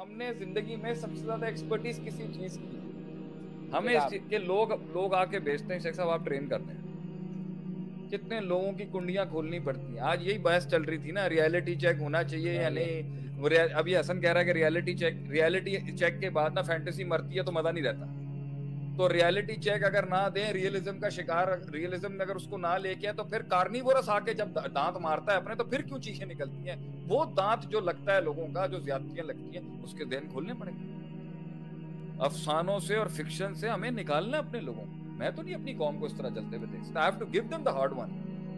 हमने जिंदगी में सबसे ज्यादा एक्सपर्टीज किसी चीज की, हमें इस चीज के लोग आके बेचते हैं शेख साहब आप ट्रेन करते हैं, कितने लोगों की कुंडियां खोलनी पड़ती हैं। आज यही बहस चल रही थी ना, रियलिटी चेक होना चाहिए या नहीं। अभी हसन कह रहा है कि रियलिटी चेक के बाद ना फैंटेसी मरती है तो मजा नहीं रहता। तो रियलिटी चेक अगर ना दें, रियलिज्म का शिकार, रियलिज्म अगर उसको ना लेके आए, तो फिर कार्निवोरस आके जब दांत मारता है अपने, तो फिर क्यों चीखें निकलती हैं? वो दांत जो लगता है लोगों का, जो ज्यादतियां लगती हैं, उसके देन खोलने पड़ेंगे। अफसानों से और फिक्शन से हमें निकालना है अपने लोगों को। मैं तो नहीं अपनी कौम को इस तरह चलते हुए देख सकता। I have to give them the hard one,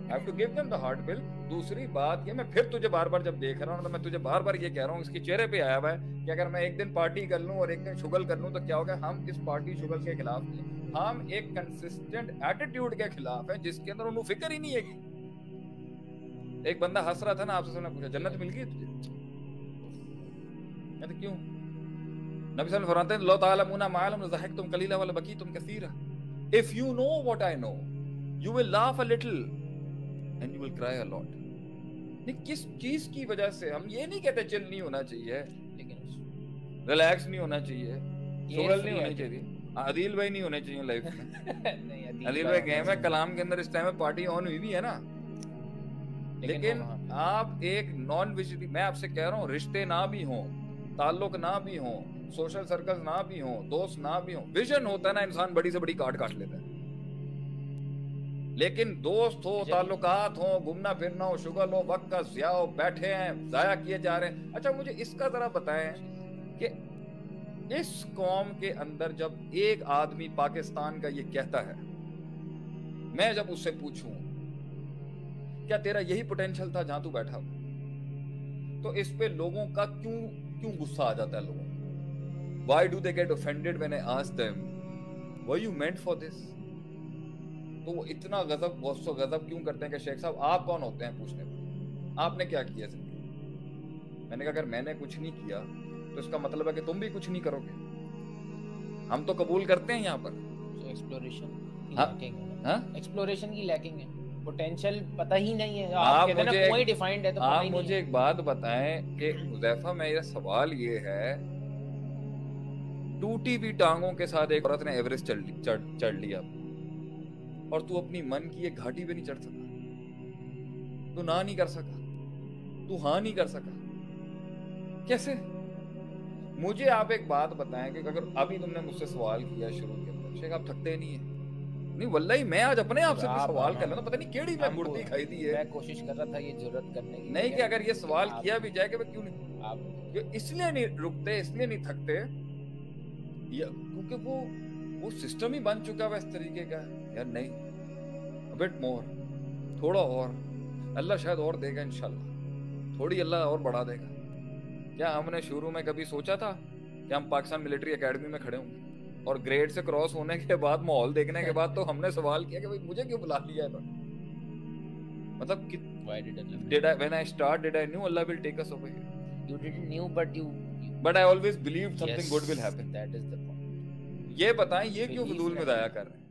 I have to give them the hard bill. दूसरी बात ये, मैं फिर तुझे बार बार जब देख रहा हूँ, तो मैं तुझे बार बार ये कह रहा हूँ, इसके चेहरे पे आया हुआ है कि अगर मैं एक दिन पार्टी कर लूं और एक दिन शुगल कर लूं तो क्या होगा। हम इस पार्टी शुगल के खिलाफ नहीं, हम एक कंसिस्टेंट एटीट्यूड के खिलाफ है जिसके अंदर उन्हें फिक्र ही नहीं है कि एक बंदा हंस रहा था ना, आपसे पूछा जन्नत मिल गई तुझे? मैं तो क्यों? नबी सल्लल्लाहु अलैहि वसल्लम फरमाते हैं लो तालमुना मालम ज़हकतुम कलीला व बकीतुम कसीरा। If you know what I know you will laugh a little and you will cry a lot. नहीं, किस चीज की वजह से? हम ये नहीं कहते चिल नहीं होना चाहिए, लेकिन रिलैक्स नहीं होना चाहिए, शुगल नहीं होनी चाहिए, आदिल भाई नहीं होने चाहिए लाइफ में। नहीं, आदिल भाई गेम है कलाम के अंदर, इस टाइम में पार्टी ऑन हुई भी है ना। लेकिन आप एक नॉन विजिटी, मैं आपसे कह रहा हूँ, रिश्ते ना भी हों, ताल्लुक ना भी हों, सोशल सर्कल ना भी हों, दोस्त ना भी हों, विजन होता है ना, इंसान बड़ी से बड़ी काट लेता है। लेकिन दोस्त हो, ताल्लुकात हो, घूमना फिरना हो, शुगल हो, वक्त का ज़िया हो, बैठे हैं जाया किए जा रहे हैं। अच्छा मुझे इसका जरा बताएं कि इस कौम के अंदर जब एक आदमी पाकिस्तान का ये कहता है, मैं जब उससे पूछूं क्या तेरा यही पोटेंशियल था जहां तू बैठा, तो इस पे लोगों का क्यों गुस्सा आ जाता है लोगों को? Why do they get offended when I ask them were you meant for this? तो वो इतना गजब क्यों करते हैं कि शेख साहब आप कौन होते हैं पूछने पर, आपने क्या किया जिंदगी? मैंने कहा अगर मैंने कुछ नहीं किया तो इसका मतलब है कि तुम भी कुछ नहीं करोगे। हम तो कबूल करते हैं यहाँ पर एक्सप्लोरेशन की लैकिंग है, पोटेंशियल पता ही नहीं है। आप मुझे डिफाइंड है तो आप मुझे एक बात बताएं कि हुज़ैफा, मेरा सवाल ये है, टूटी हुई टांगों के साथ एक औरत ने एवरेस्ट चढ़ लिया और तू अपनी मन की एक घाटी पे नहीं चढ़ सका, तू ना नहीं कर सका, तू हाँ नहीं कर सका, कैसे? मुझे आप एक बात बताएं कि अगर अभी तुमने मुझसे सवाल किया शुरू के अंदर, शेख आप थकते नहीं है? नहीं वल्लाही मैं आज अपने आप से सवाल कर रहा था, पता नहीं केड़ी मैं गुर्दी खाई दी है। मैं कोशिश कर रहा था ये जुर्रत करने की, नहीं कि अगर ये सवाल किया भी जाए कि मैं क्यों नहीं, आप इसलिए नहीं रुकते, इसलिए नहीं थकते क्योंकि वो सिस्टम ही बन चुका है इस तरीके का। यार नहीं, a bit more, थोड़ा और, अल्लाह शायद और देगा इंशाल्लाह, थोड़ी अल्लाह और बढ़ा देगा। क्या हमने शुरू में कभी सोचा था कि हम पाकिस्तान मिलिट्री एकेडमी में खड़े होंगे? और ग्रेड से क्रॉस होने के बाद, माहौल देखने के बाद तो हमने सवाल किया कि भाई मुझे क्यों बुला लिया है? मतलब when I start did I knew Allah will take us over here? You didn't knew but I always believed something good will happen. That is the point. ये बताएं ये क्यों फजूल में दाया कर रहे हैं?